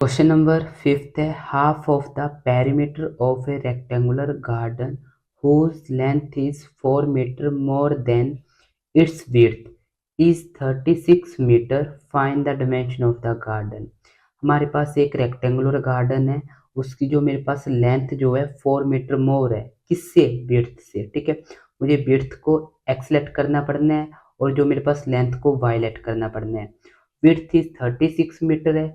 Question number 5 है half of the perimeter of A rectangular garden whose length is 4 meter more than its width is 36 metre find the dimension of the garden. हमारे पास एक rectangular garden है, उसकी जो मेरे पास length जो है 4 मीटर मोर है, किससे? विड्थ से। ठीक है, मुझे विड्थ को एक्स लेट करना पड़ना है और जो मेरे पास लेंथ को वाई लेट करना पड़ना है। विड्थ इज 36 मीटर है,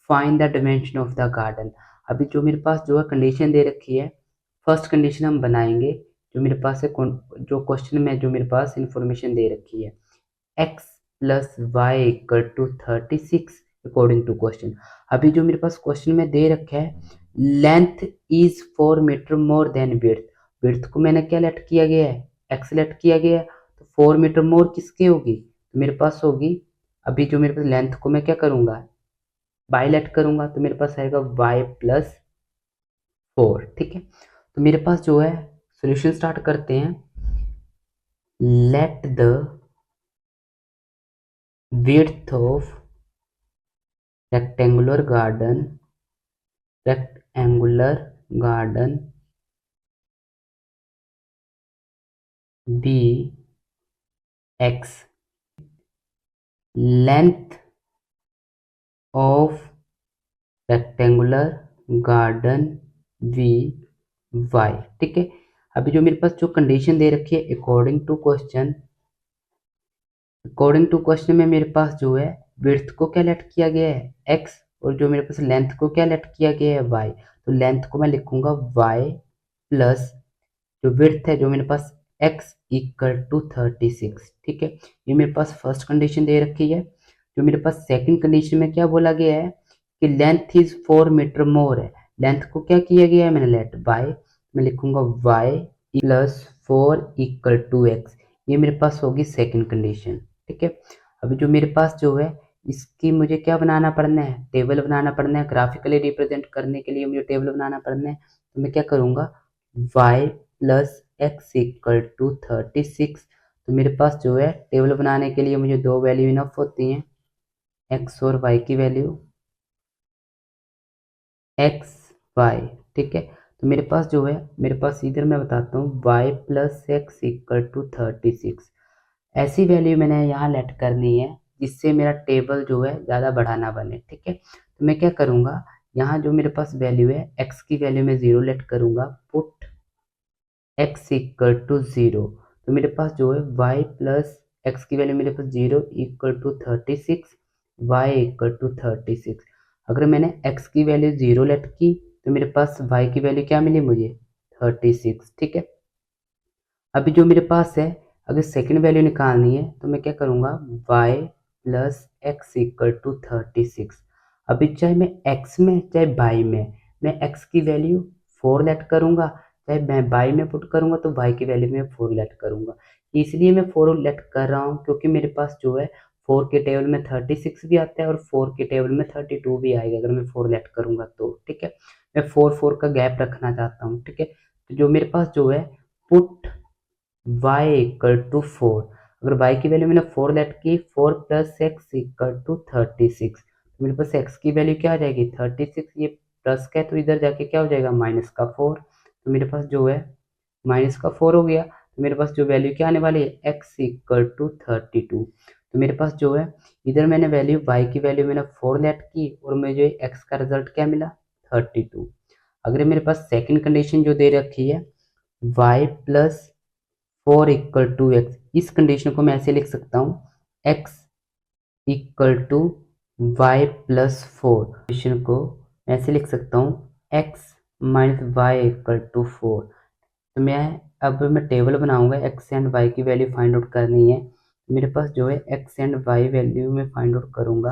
find the dimension of the garden. अभी जो मेरे पास जो है कंडीशन दे रखी है, फर्स्ट कंडीशन हम बनाएंगे। जो मेरे पास है जो क्वेश्चन में जो मेरे पास इंफॉर्मेशन दे रखी है x plus y equal to 36 according to question. अभी जो मेरे पास क्वेश्चन में दे रखा है length is 4 metre more than width. Width को मैंने क्या लेट किया गया है? x लेट किया गया है, तो 4 मीटर मोर किसकी होगी? तो मेरे पास होगी, अभी जो मेरे पास लेंथ को मैं क्या करूंगा? बाई लेट करूंगा, तो मेरे पास आएगा y प्लस 4। ठीक है, तो मेरे पास जो है सोल्यूशन स्टार्ट करते हैं। Let the width of rectangular garden be x, length of rectangular garden v y। ठीक है, अभी जो मेरे पास जो कंडीशन दे रखी है अकॉर्डिंग टू क्वेश्चन में मेरे पास जो है विड्थ को क्या लेट किया गया है? x, और जो मेरे पास लेंथ को क्या लेट किया गया है? y। तो लेंथ को मैं लिखूंगा y प्लस जो विड्थ है जो मेरे पास x इक्वल टू 36। ठीक है, ये मेरे पास फर्स्ट कंडीशन दे रखी है। जो मेरे पास सेकंड कंडीशन में क्या बोला गया है कि लेंथ इज 4 मीटर मोर है। लेंथ को क्या किया गया है? मैंने लेट बाय, मैं लिखूंगा y plus 4 equal to x। ये मेरे पास होगी सेकंड कंडीशन। ठीक है, अभी जो मेरे पास जो है इसकी मुझे क्या बनाना पड़ना है? टेबल बनाना पड़ना है। ग्राफिकली रिप्रेजेंट करने के लिए मुझे टेबल बनाना पड़ना है, तो मैं क्या करूंगा? y plus x equal to 36। तो मेरे पास जो है टेबल बनाने के लिए मुझे दो वैल्यू इनफ होती हैं, एक्स और वाई की वैल्यू, एक्स वाई। ठीक है, तो मेरे पास जो है मेरे पास इधर मैं बताता हूँ y plus x equal to 36। ऐसी वैल्यू मैंने यहाँ लेट करनी है जिससे मेरा टेबल जो है ज़्यादा बड़ा ना बने। ठीक है, तो मैं क्या करूँगा, यहाँ जो मेरे पास वैल्यू है एक्स की वैल्यू में 0 लेट करूँगा, पुट x इक्वल टू 0। तो मेरे पास जो है y प्लस एक्स की वैल्यू मेरे पास 0 equal to 36, y equal to 36। अगर मैंने x की वैल्यू 0 लेट की तो मेरे पास y की वैल्यू क्या मिली मुझे? 36। ठीक है, अभी जो मेरे पास है अगर सेकंड वैल्यू निकालनी है तो मैं क्या करूँगा? y plus x equal to 36। अभी चाहे मैं x में चाहे y में मैं x की वैल्यू 4 लेट करूँगा, चाहे मैं y में पुट करूँगा तो y की वैल्यू में 4 लेट करूँगा। इसलिए मैं 4 लेट कर रहा हूँ क्योंकि मेरे पास जो है 4 के टेबल में 36 भी आता है और 4 के टेबल में 32 भी आएगा अगर मैं 4 लेट करूँगा तो। ठीक है, मैं 4 का गैप रखना चाहता हूँ। ठीक है, तो जो मेरे पास जो है पुट y इक्वल टू 4। अगर y की वैल्यू मैंने 4 लेट की, 4 प्लस एक्स इक्वल टू 36। तो मेरे पास x की वैल्यू क्या आ जाएगी? 36। ये प्लस का है तो इधर जाके क्या हो जाएगा? माइनस का 4। तो मेरे पास जो है माइनस का 4 हो गया, तो मेरे पास जो वैल्यू क्या आने वाली है? x equal to 32। तो मेरे पास जो है इधर मैंने वैल्यू y की वैल्यू मैंने 4 लेट की और मुझे x का रिजल्ट क्या मिला? 32। अगर मेरे पास सेकंड कंडीशन जो दे रखी है y plus 4 equal to x, इस कंडीशन को मैं ऐसे लिख सकता हूँ x equal to y plus 4। Condition को ऐसे लिख सकता हूँ x minus y equal to 4। तो मैं टेबल बनाऊंगा, x एंड y की वैल्यू फाइंड आउट करनी है। मेरे पास जो है x एंड y वैल्यू में फाइंड आउट करूंगा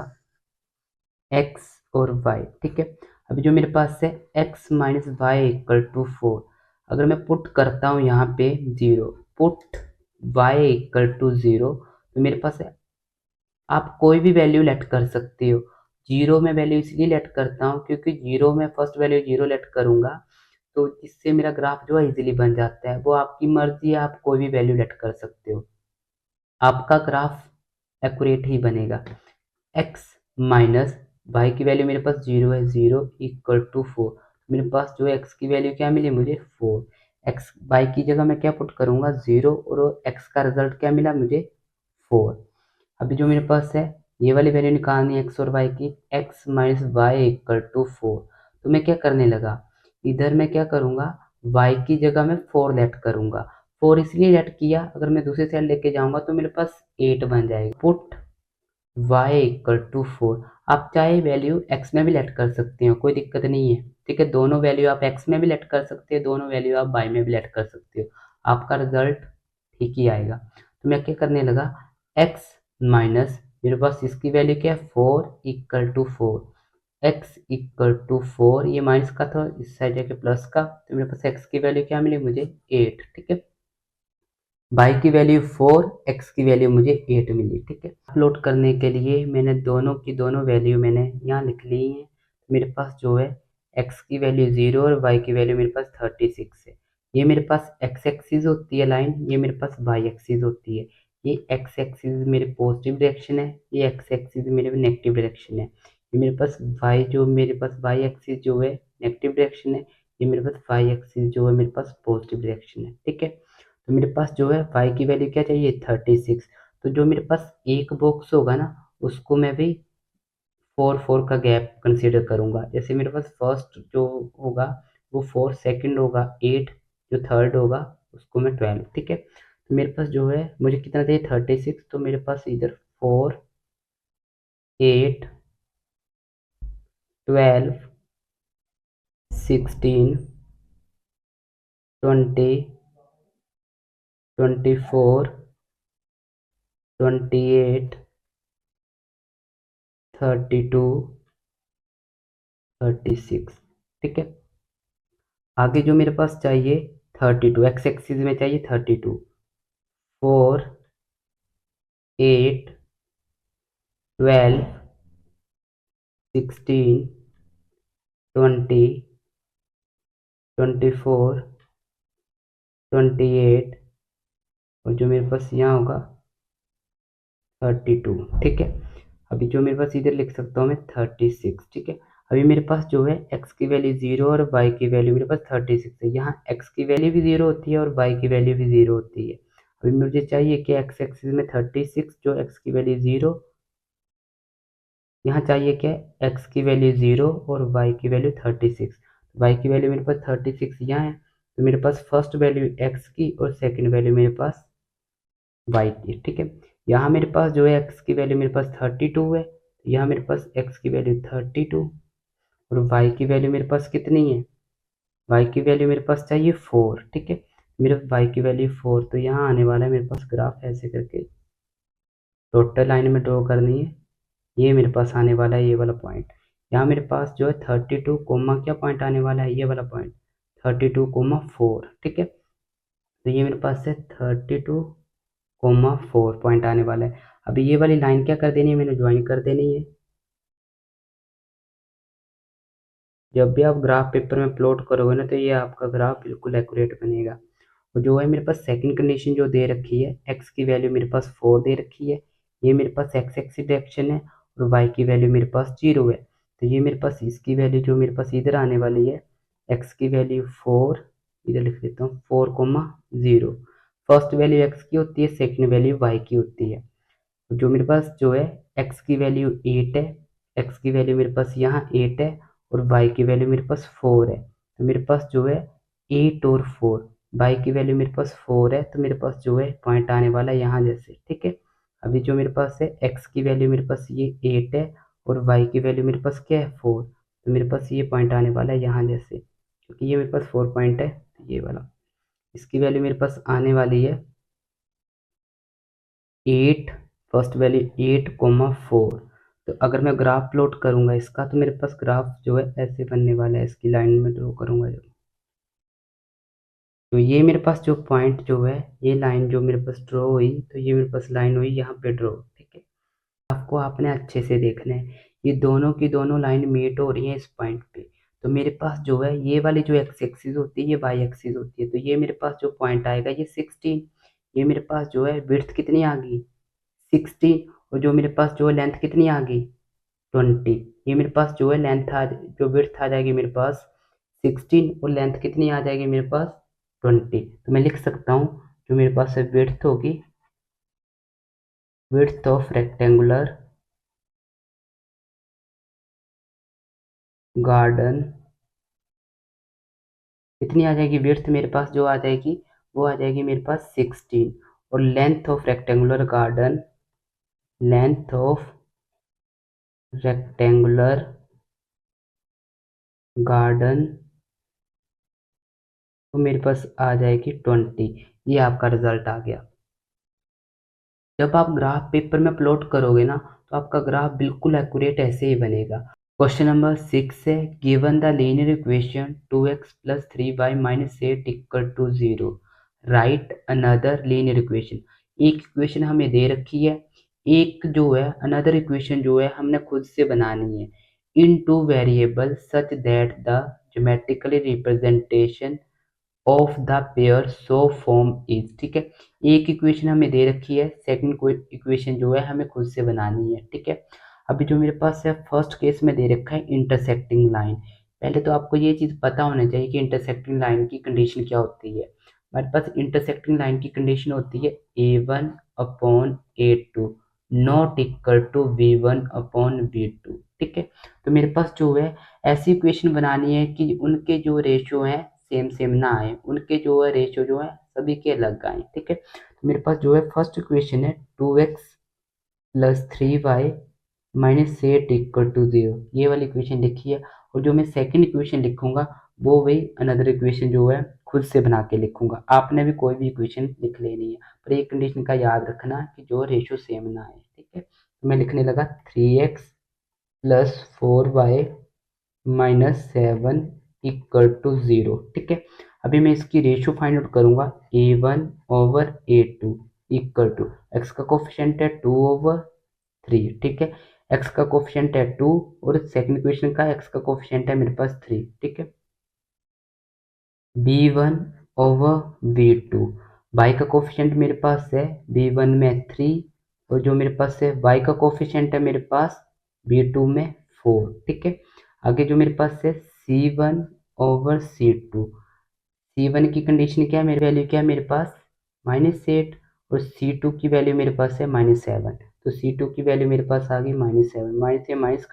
x और y। ठीक है, अभी जो मेरे पास है x minus y equal to 4। अगर मैं पुट करता हूँ यहाँ पे 0, पुट y इक्वल टू 0, तो मेरे पास है आप कोई भी वैल्यू लेट कर सकते हो। 0 में वैल्यू इसलिए लेट करता हूँ क्योंकि 0 में फर्स्ट वैल्यू 0 लेट करूंगा तो इससे मेरा ग्राफ जो है इजीली बन जाता है। वो आपकी मर्जी है, आप कोई भी वैल्यू लेट कर सकते हो, आपका ग्राफ एक्यूरेट ही बनेगा। x माइनस वाई की वैल्यू मेरे पास 0 है, 0 इक्वल टू 4। मेरे पास जो है एक्स की वैल्यू क्या मिली मुझे 4। एक्स वाई की जगह मैं क्या पुट करूँगा 0, और एक्स का रिजल्ट क्या मिला मुझे 4। अभी जो मेरे पास है ये वाली वैल्यू निकालनी है एक्स और वाई की, x minus y equal to 4। तो मैं क्या करने लगा, इधर मैं क्या करूँगा, वाई की जगह मैं 4 लेट करूँगा। 4 इसलिए लेट किया, अगर मैं दूसरी साइड लेके जाऊँगा तो मेरे पास 8 बन जाएगा। Put y equal to 4। आप चाहे वैल्यू x में भी लेट कर सकते हो, कोई दिक्कत नहीं है, ठीक है। दोनों वैल्यू आप x में भी लेट कर सकते हो, दोनों वैल्यू आप y में भी लेट कर सकते हो, आपका रिजल्ट ठीक ही आएगा। तो मैं क्या करने लगा, x माइनस मेरे पास इसकी वैल्यू क्या है 4 equal to 4, x equal to 4, ये माइनस का था इस साइड जाके प्लस का, तो मेरे पास x की वैल्यू क्या मिली मुझे 8, ठीक है। y की वैल्यू 4, x की वैल्यू मुझे 8 मिली, ठीक है। अपलोड करने के लिए मैंने दोनों की दोनों वैल्यू मैंने यहाँ लिख ली है। मेरे पास जो है x की वैल्यू 0 और y की वैल्यू मेरे पास 36 है। ये मेरे पास x एक्सिस होती है लाइन, ये मेरे पास y एक्सिस होती है। ये x एक्सिस मेरे पॉजिटिव डायरेक्शन है, ये x एक्सिस मेरे नेगेटिव डायरेक्शन है। ये मेरे पास y एक्सिस जो है नेगेटिव डायरेक्शन है, ये मेरे पास y एक्सिस जो है मेरे पास पॉजिटिव डायरेक्शन है, ठीक है। तो मेरे पास जो है y की वैल्यू क्या चाहिए 36। तो जो मेरे पास एक बॉक्स होगा ना उसको मैं भी 4 4 का गैप कंसीडर करूंगा। जैसे मेरे पास फर्स्ट जो होगा वो 4, सेकंड होगा 8, जो थर्ड होगा उसको मैं 12, ठीक है। तो मेरे पास जो है मुझे कितना चाहिए 36, तो मेरे पास इधर 4 8 12 16 20 24 28 32 36, ठीक है। आगे जो मेरे पास चाहिए 32, एक्स एक्सिस में चाहिए 32, 4 8 12 16 20 24 28, और जो मेरे पास यहाँ होगा 32, ठीक है। अभी जो मेरे पास इधर लिख सकता हूँ मैं 36, ठीक है। अभी मेरे पास जो है x की वैल्यू 0 और y की वैल्यू मेरे पास 36 है। यहाँ x की वैल्यू भी 0 होती है और y की वैल्यू भी 0 होती है। अभी मुझे चाहिए कि x एक्सिस में 36, जो x की वैल्यू 0, यहाँ चाहिए क्या है x की वैल्यू 0 और y की वैल्यू 36। y की वैल्यू मेरे पास 36 यहाँ है, तो मेरे पास फर्स्ट वैल्यू x की और सेकंड वैल्यू मेरे पास y की, ठीक है। यहाँ मेरे पास जो है x की वैल्यू मेरे पास 32 है, तो यहाँ मेरे पास x की वैल्यू 32 और y की वैल्यू मेरे पास कितनी है, y की वैल्यू मेरे पास चाहिए 4, ठीक है। मेरे y की वैल्यू 4, तो यहाँ आने वाला है मेरे पास ग्राफ ऐसे करके टोटल लाइन में ड्रॉ करनी है। ये मेरे पास आने वाला है ये वाला पॉइंट। यहाँ मेरे पास जो है 32 कोमा क्या पॉइंट आने वाला है, ये वाला पॉइंट 32,4, ठीक है। तो ये मेरे पास है 32,4 पॉइंट आने वाला है। अभी ये वाली लाइन क्या कर देनी है, मैंने ज्वाइन कर देनी है। जब भी आप ग्राफ पेपर में प्लॉट करोगे ना तो ये आपका ग्राफ बिल्कुल एक्यूरेट बनेगा। और जो है मेरे पास सेकंड कंडीशन जो दे रखी है, एक्स की वैल्यू मेरे पास 4 दे रखी है, ये मेरे पास एक्स एक्सिस डायरेक्शन है, और वाई की वैल्यू मेरे पास 0 है। तो ये मेरे पास इसकी वैल्यू जो मेरे पास इधर आने वाली है, एक्स की वैल्यू 4, इधर लिख देता हूँ 4,0। फर्स्ट वैल्यू एक्स की होती है, सेकेंड वैल्यू वाई की होती है। जो मेरे पास जो है एक्स की वैल्यू 8 है, एक्स की वैल्यू मेरे पास यहाँ 8 है, और वाई की वैल्यू मेरे पास 4 है। तो मेरे पास जो है 8 और 4, वाई की वैल्यू मेरे पास 4 है, तो मेरे पास जो है पॉइंट आने वाला है यहाँ जैसे, ठीक है। अभी जो मेरे पास है एक्स की वैल्यू मेरे पास ये 8 है, और वाई की वैल्यू मेरे पास क्या है 4, तो मेरे पास ये पॉइंट आने वाला है यहाँ जैसे, क्योंकि ये मेरे पास 4 पॉइंट है, तो ये वाला इसकी वैल्यू मेरे पास आने वाली है 8, फर्स्ट वैल्यू 8,4। तो अगर मैं ग्राफ प्लॉट करूंगा इसका, तो मेरे पास ग्राफ जो है ऐसे बनने वाला है, इसकी लाइन में ड्रॉ करूंगा जब, तो ये मेरे पास जो पॉइंट जो है, ये लाइन जो मेरे पास ड्रॉ हुई, तो ये मेरे पास लाइन हुई यहाँ पे ड्रॉ, ठीक है। आपको आपने अच्छे से देखना है, ये दोनों की दोनों लाइन मीट हो रही है इस पॉइंट पे। तो मेरे पास जो है ये वाली जो एक्स एक्सिस होती है ये वाई एक्सिस होती है, तो ये मेरे पास जो पॉइंट आएगा ये 16, ये मेरे पास जो है विड्थ कितनी आ गई 16, और जो मेरे पास जो लेंथ कितनी आ गई 20। ये मेरे पास जो है जो विड्थ आ जाएगी मेरे पास 16 और लेंथ कितनी आ जाएगी मेरे पास 20। तो मैं लिख सकता हूँ जो मेरे पास विड्थ होगी, विड्थ ऑफ रेक्टेंगुलर गार्डन कितनी आ जाएगी, विड्थ मेरे पास जो आ जाएगी वो आ जाएगी मेरे पास 16। और length of rectangular garden, length of rectangular garden तो मेरे पास आ जाएगी 20। ये आपका रिजल्ट आ गया। जब आप ग्राफ पेपर में प्लॉट करोगे ना तो आपका ग्राफ बिल्कुल एक्यूरेट ऐसे ही बनेगा। क्वेश्चन नंबर 6 है, given the linear equation 2x plus 3y minus 8 equal to 0, right another linear equation. एक इक्वेशन हमें दे रखी है, एक जो है अनदर इक्वेशन जो है हमने खुद से बनानी है in two variable such that the geometrically representation of the pair so form is. ठीक है, एक इक्वेशन हमें दे रखी है, सेकंड कोई इक्वेशन जो है हमें खुद से बनानी है। ठीक है, अभी जो मेरे पास है फर्स्ट केस में दे रखा है इंटरसेक्टिंग लाइन। पहले तो आपको ये चीज़ पता होना चाहिए कि इंटरसेक्टिंग लाइन की कंडीशन क्या होती है। हमारे पास इंटरसेक्टिंग लाइन की कंडीशन होती है A1 upon A2 not equal to V1 upon V2। ठीक है, तो मेरे पास जो है ऐसी इक्वेशन बनानी है कि उनके जो रेशियो हैं सेम सेम ना आए, उनके जो है रेशियो जो है सभी के अलग आए। ठीक है, तो मेरे पास जो है फर्स्ट इक्वेशन है 2x plus 3y minus 8 equal to 0, ये वाली इक्वेशन लिखी है। और जो मैं सेकंड इक्वेशन लिखूंगा वो वही अनदर इक्वेशन जो है खुद से बना के लिखूंगा। आपने भी कोई भी इक्वेशन लिख लेनी है, पर एक कंडीशन का याद रखना कि जो रेशियो सेम ना आए। ठीक है, तो मैं लिखने लगा 3x plus 4y minus 7 equal to 0। ठीक है, अभी मैं इसकी रेशियो फाइंड आउट करूंगा A1 over A2 equal to x का कोफिशिएंट है 2 ओवर 3। ठीक है, एक्स का कोफिशिएंट है 2 और सेकंड इक्वेशन का एक्स का कोफिशिएंट है मेरे पास 3। ठीक है, B1 ओवर B2, y का कोफिशिएंट मेरे पास है B1 में 3 और जो मेरे पास है y का कोफिशिएंट है मेरे पास B2 में 4। ठीक है, आगे जो मेरे पास है C1 ओवर C2, C1 की कंडीशन क्या है, मेरी वैल्यू क्या है मेरे पास -8 और C2 की वैल्यू मेरे पास है -7। तो C2 की वैल्यू मेरे पास आ गई -7, माइनस से माइनस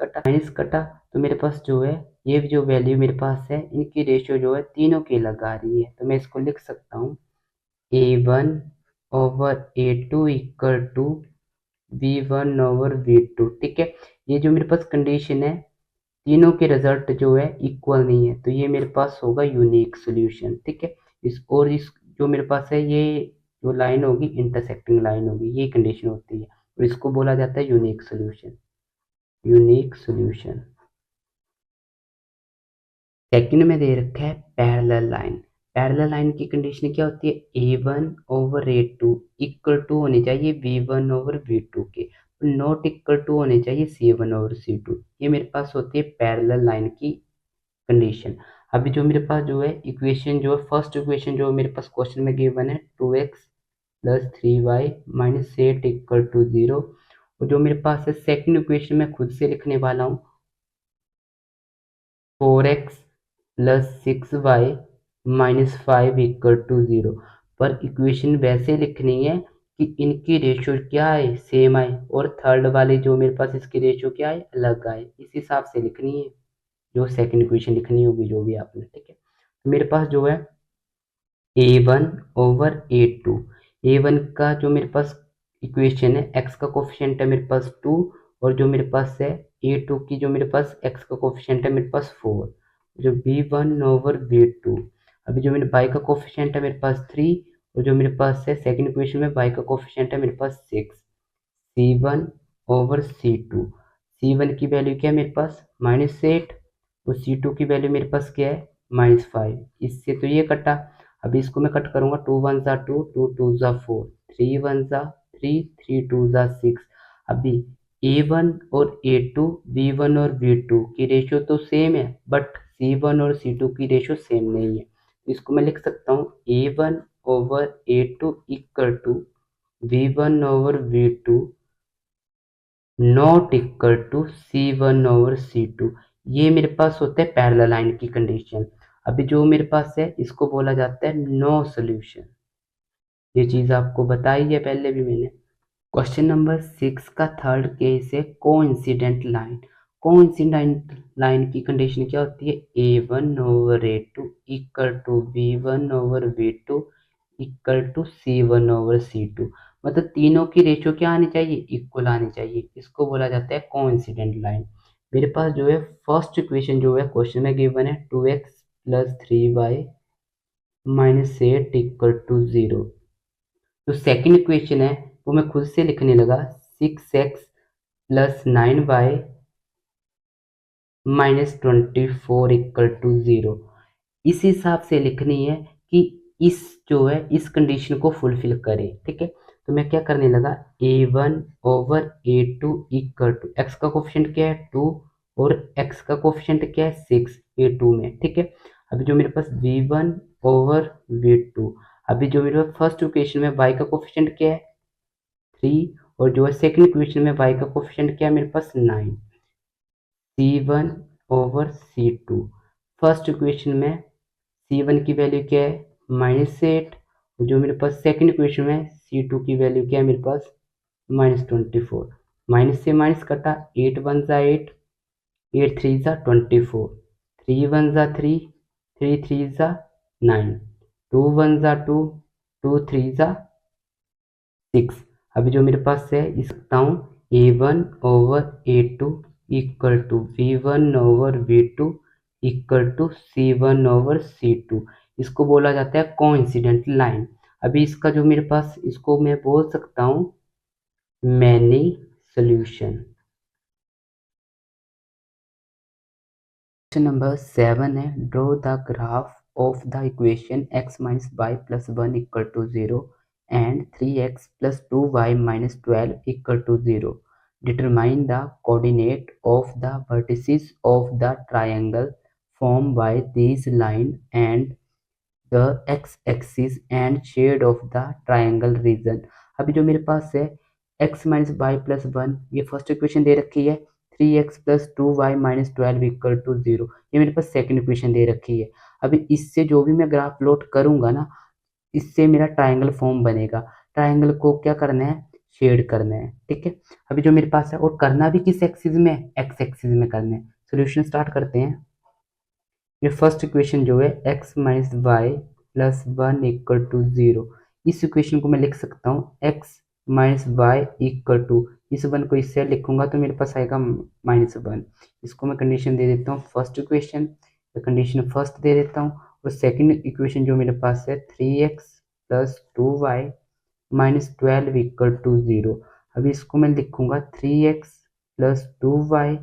कटा तो मेरे पास जो है ये जो वैल्यू मेरे पास है इनकी रेशियो जो है तीनों की अलग आ रही है। तो मैं इसको लिख सकता हूँ A1 over A2 equal to V1 over V2। ठीक है, ये जो मेरे पास कंडीशन है तीनों के रिजल्ट जो है इक्वल नहीं है, तो ये मेरे पास होगा यूनिक सॉल्यूशन। ठीक है, इस जो मेरे पास है ये जो लाइन होगी इंटरसेक्टिंग लाइन होगी, ये कंडीशन होती है और इसको बोला जाता है unique solution. Unique solution. Second में दे रखा है पैरेलल लाइन। पैरेलल लाइन की कंडीशन क्या होती है, A1 over A2 equal to होनी चाहिए V1 ओवर V2 के, नॉट इक्वल टू होने चाहिए C1 ओवर C2। ये मेरे पास होती है पैरेलल लाइन की कंडीशन। अभी जो मेरे पास जो है इक्वेशन जो है फर्स्ट इक्वेशन जो मेरे पास क्वेश्चन में गिवन है 2x plus 3y minus 8 equal to 0, और जो मेरे पास है सेकंड इक्वेशन में खुद से लिखने वाला हूँ 4x plus 6y minus 5 equal to 0। पर इक्वेशन वैसे लिखनी है कि इनकी रेशियो क्या है सेम आए और थर्ड वाले जो मेरे पास इसकी रेशियो क्या है अलग आए, इस हिसाब से लिखनी है जो सेकंड इक्वेशन लिखनी होगी जो भी आपने। ठीक है, तो मेरे पास जो है A1 ओवर A2, A1 का जो मेरे पास इक्वेशन है x का कोफिशिएंट है मेरे पास 2 और जो मेरे पास है A2 की जो मेरे पास x का कोफिशिएंट है मेरे पास 4, जो B1 ओवर B2। अभी जो मेरे y का कोफिशिएंट है मेरे पास 3 और जो मेरे पास है सेकंड इक्वेशन में y का कोफिशिएंट है मेरे पास 6। C1 ओवर C2, C1 की वैल्यू क्या है मेरे पास -8 और C2 की वैल्यू मेरे पास क्या है -5। इससे तो ये कटा, अभी इसको मैं कट करूंगा 2 1 ज़ा 2, 2 2 ज़ा 4, 3 1 ज़ा 3, 3 2 ज़ा 6। अभी A1 और A2 V1 और V2 की रेशियो तो सेम है बट C1 और C2 की रेशियो सेम नहीं है। इसको मैं लिख सकता हूँ A1 over A2 equal to V1 over V2 not equal to C1/C2। ये मेरे पास होता है पैरेलल लाइन की कंडीशन। अभी जो मेरे पास है इसको बोला जाता है नो सॉल्यूशन। ये चीज आपको बताई है पहले भी मैंने। क्वेश्चन नंबर 6 का थर्ड केस है कोइंसिडेंट लाइन। कोइंसिडेंट लाइन की कंडीशन क्या होती है? A1/A2 equal to B1/B2 equal to C1/C2। मतलब तीनों की रेशियो क्या आनी चाहिए? इक्वल आनी चाहिए। इसको बोला जाता है कोइंसिडेंट लाइन। मेरे पास जो है फर्स्ट इक्वेशन जो है क्वेश्चन में गिवन है 2x plus 3y minus 8 equal to 0। जो सेकंड इक्वेशन है वो मैं खुद से लिखने लगा 6x plus 9y minus 24 equal to 0। इस हिसाब से लिखनी है कि इस जो है इस कंडीशन को फुलफिल करे। ठीक है, तो मैं क्या करने लगा A1/A2 इक्वल टू एक्स का कोफिशिएंट क्या है 2 और एक्स का कोफिशिएंट क्या है 6 A2 में। ठीक है, अभी जो मेरे पास V1/V2, अभी जो मेरे पास फर्स्ट इक्वेशन में y का कोफिशिएंट क्या है 3 और जो है सेकंड इक्वेशन में y का कोफिशिएंट क्या है मेरे पास 9। C1/C2, फर्स्ट इक्वेशन में C1 की वैल्यू क्या है -8, जो मेरे पास सेकंड इक्वेशन में C2 की वैल्यू क्या है मेरे पास -24। माइनस से माइनस कटा 8 1 ज़ा 8, 8 3 ज़ा 24, 3 1 ज़ा 3, 3 3 ज़ा 9, 2 1 ज़ा 2, 2 3 ज़ा 6। अभी जो मेरे पास है इस सकता हूँ A1/A2 equal to V1/V2 equal to C1/C2। इसको बोला जाता है कोइंसिडेंट लाइन। अभी इसका जो मेरे पास इसको मैं बोल सकता हूँ मैनी सॉल्यूशन। क्वेश्चन नंबर 7 है draw the graph of the equation x minus y plus 1 equal to 0 and 3x plus 2y minus 12 equal to 0। Determine the coordinate of the vertices of the triangle form by this line and the x axis and shade of the triangle region. अभी जो मेरे पास है x minus y plus 1, ये first equation दे रखी है। 3x plus 2y minus 12 equal to 0, ये मेरे पास सेकंड इक्वेशन दे रखी है। अभी इससे जो भी मैं ग्राफ प्लॉट करूंगा ना, इससे मेरा ट्रायंगल फॉर्म बनेगा। ट्रायंगल को क्या करना है? शेड करना है। ठीक है, अभी जो मेरे पास है और करना भी किस एक्सिस में? एक्स एक्सिस में करना है। सोल्यूशन स्टार्ट करते हैं। ये फर्स्ट इक्वेशन जो है x minus y plus 1 equal to 0, इस इक्वेशन को मैं लिख सकता हूँ x minus y equal to, इस वन को इससे लिखूंगा तो मेरे पास आएगा -1। इसको मैं कंडीशन दे देता हूँ first equation, condition first they देता हूँ। और सेकंड इक्वेशन जो मेरे पास है 3x plus 2y minus 12 equal to 0। अभी इसको मैं लिखूंगा 3x प्लस 2y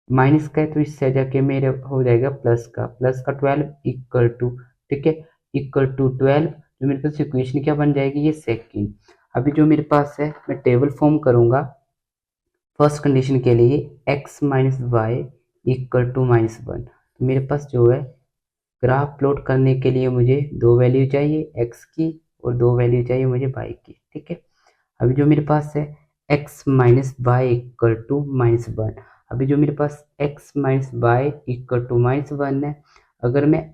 माइनस का है तो इससे जाके मेरे हो जाएगा प्लस का 12 इक्वल टू, ठीक है, इक्वल टू 12। जो मेरे पास इक्वेशन क्या बन जाएगी? ये सेकंड। अभी जो मेरे पास है मैं टेबल फॉर्म करूंगा फर्स्ट कंडीशन के लिए x minus y equal to -1। तो मेरे पास जो है ग्राफ प्लॉट करने के लिए मुझे दो वैल्यू चाहिए x की और दो वैल्यू चाहिए मुझे y की। ठीक है, अभी जो मेरे पास है x minus y equal to -1। अभी जो मेरे पास x minus y equal to -1 है, अगर मैं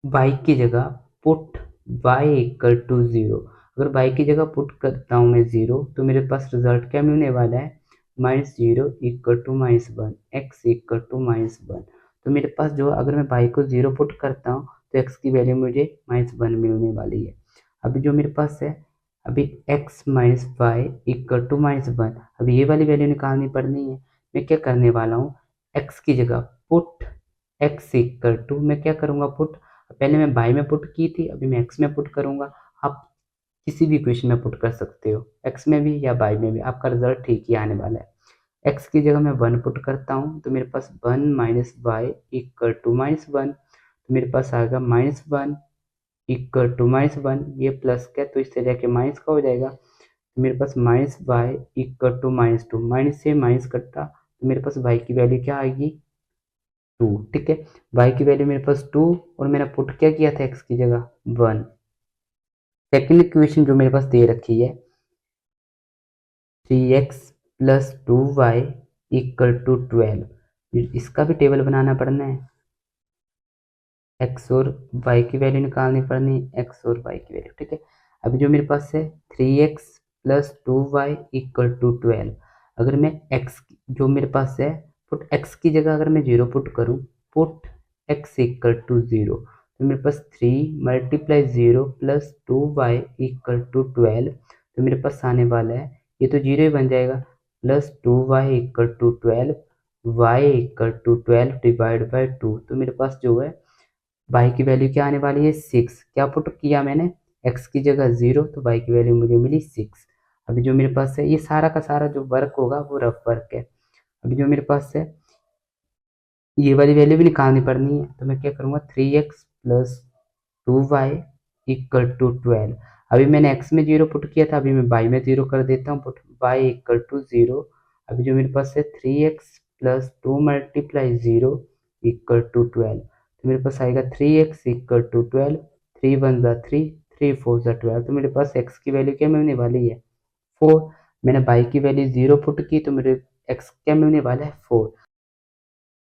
y की जगह पुट y इक्वल टू 0, अगर y की जगह पुट करता हूँ मैं 0, तो मेरे पास रिजल्ट क्या मिलने वाला है? -0 equal to -1, x equal to -1। तो मेरे पास जो अगर मैं y को 0 पुट करता हूँ तो x की वैल्यू मुझे -1 मिलने वाली है। अभी जो मेरे पास है अभी x minus y equal to -1, अभी ये वाली वैल्यू निकालनी पड़नी है। मैं क्या करने वाला हूँ x की जगह पुट x इक्वल टू, मैं क्या करूँगा पुट, पहले मैं बाई में पुट की थी, अभी मैं एक्स में पुट करूंगा। आप किसी भी इक्वेशन में पुट कर सकते हो, एक्स में भी या बाई में भी, आपका रिजल्ट ठीक ही आने वाला है। एक्स की जगह मैं 1 पुट करता हूँ तो मेरे पास 1 माइनस वाई इक्वल टू -1, तो मेरे पास आएगा -1 इक्वल टू -1, ये प्लस का तो इससे जाके माइनस का हो जाएगा। तो मेरे पास minus y equal to -2, minus से माइनस कटता तो मेरे पास वाई की वैल्यू क्या आएगी? 2। ठीक है, y की वैल्यू मेरे पास 2 और मैंने पुट क्या किया था x की जगह 1। सेकेंड इक्वेशन जो मेरे पास दे रखी है 3x plus 2y equal to 12। इसका भी टेबल बनाना पड़ना है, x और y की वैल्यू निकालनी पड़नी है, x और y की वैल्यू, ठीक है। अभी जो मेरे पास है 3x plus 2y equal to 12। अगर मैं x जो मेरे पास है, पुट x की जगह अगर मैं 0 पुट करूँ, पुट x इक्वल टू 0, तो मेरे पास 3 multiply 0 plus 2y equal to 12, तो मेरे पास आने वाला है, ये तो 0 ही बन जाएगा, plus 2y equal to 12, y equal to 12 divide by 2, तो मेरे पास जो है y की वैल्यू क्या आने वाली है 6। क्या पुट किया मैंने, x की जगह 0, तो y की वैल्यू मुझे मिली 6। अभी जो मेरे पास है, ये सारा का सारा जो वर्क होगा वो रफ वर्क है। अभी जो मेरे पास है, ये वाली वैल्यू भी निकालनी पड़नी है, तो मैं क्या करूँगा 3x plus 2y equal to 12। अभी मैंने x में 0 पुट किया था, अभी मैं y में 0 कर देता हूँ, पुट y इक्वल टू 0। अभी जो मेरे पास है 3x plus 2 multiply 0 equal to 12, तो मेरे पास आएगा 3x इक्वल टू 12, 3 वन ज़ा 3, 3 फोर ज़ा 12, तो मेरे पास x की वैल्यू क्या मिलने वाली है 4। मैंने y की वैल्यू 0 पुट की, तो मेरे x क्या मिलने वाला है 4।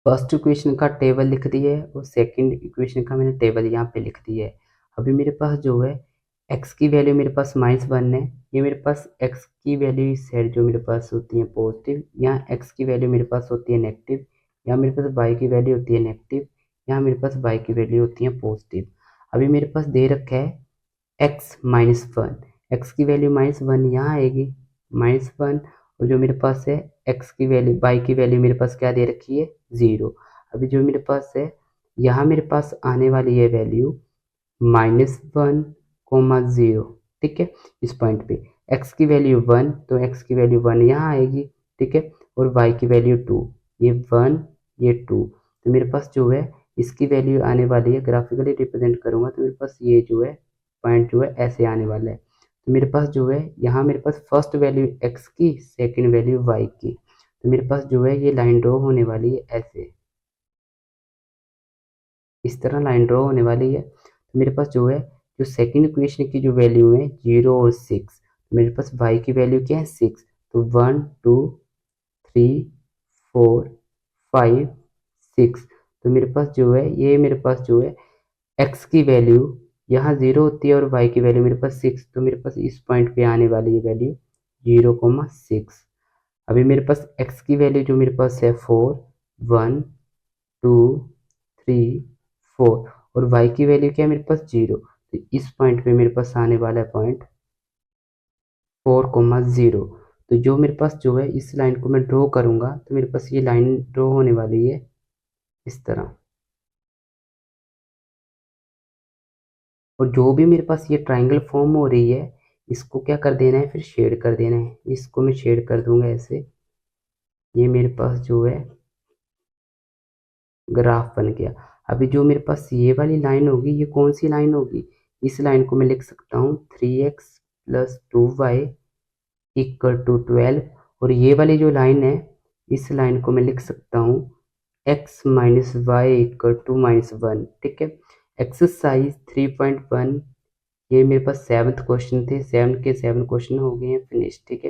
फर्स्ट इक्वेशन का टेबल लिख दिया है और सेकंड इक्वेशन का मैंने टेबल यहाँ पे लिख दिया है। अभी मेरे पास जो है x की वैल्यू मेरे पास -1 है, ये मेरे पास x की वैल्यू इस साइड जो मेरे पास होती है पॉजिटिव, यहाँ x की वैल्यू मेरे पास होती है नेगेटिव, यहाँ मेरे पास y की वैल्यू होती है नेगेटिव, यहाँ मेरे पास y की वैल्यू होती है पॉजिटिव। अभी मेरे पास दे रखा है x -1, x की वैल्यू -1 यहाँ आएगी -1, और जो मेरे पास है x की वैल्यू y की वैल्यू मेरे पास क्या दे रखी है 0। अभी जो मेरे पास है, यहाँ मेरे पास आने वाली है वैल्यू -1, 0, ठीक है। इस पॉइंट पे x की वैल्यू 1, तो x की वैल्यू 1 यहाँ आएगी, ठीक है, और y की वैल्यू 2, ये 1 ये 2, तो मेरे पास जो है इसकी वैल्यू आने वाली है, ग्राफिकली रिप्रेजेंट करूँगा तो मेरे पास ये जो है पॉइंट जो है ऐसे आने वाला है। तो मेरे पास जो है यहाँ मेरे पास फर्स्ट वैल्यू x की, सेकंड वैल्यू y की, तो मेरे पास जो है ये लाइन ड्रॉ होने वाली है ऐसे, इस तरह लाइन ड्रॉ होने वाली है। तो मेरे पास जो है जो सेकंड इक्वेशन की जो वैल्यू है 0 और 6, तो मेरे पास y की वैल्यू क्या है 6, तो 1 2 3 4 5 6, तो मेरे पास जो है ये मेरे पास जो है x की वैल्यू यहाँ 0 होती है और y की वैल्यू मेरे पास 6, तो मेरे पास इस पॉइंट पे आने वाली है वैल्यू 0,6। अभी मेरे पास x की वैल्यू जो मेरे पास है 4 1 2 3 4, और y की वैल्यू क्या है मेरे पास 0, तो इस पॉइंट पे मेरे पास आने वाला है पॉइंट 4,0। तो जो मेरे पास जो है इस लाइन को मैं ड्रॉ करूँगा, तो मेरे पास ये लाइन ड्रॉ होने वाली है इस तरह, और जो भी मेरे पास ये ट्राइंगल फॉर्म हो रही है इसको क्या कर देना है, फिर शेड कर देना है। इसको मैं शेड कर दूंगा ऐसे, ये मेरे पास जो है ग्राफ बन गया। अभी जो मेरे पास ये वाली लाइन होगी, ये कौन सी लाइन होगी, इस लाइन को मैं लिख सकता हूँ 3x plus 2y equal to 12, और ये वाली जो लाइन है इस लाइन को मैं लिख सकता हूँ x minus y equal to -1, ठीक है। एक्सरसाइज 3.1, ये मेरे पास 7th क्वेश्चन थे, 7 के 7 क्वेश्चन हो गए हैं फिनिश, ठीक है।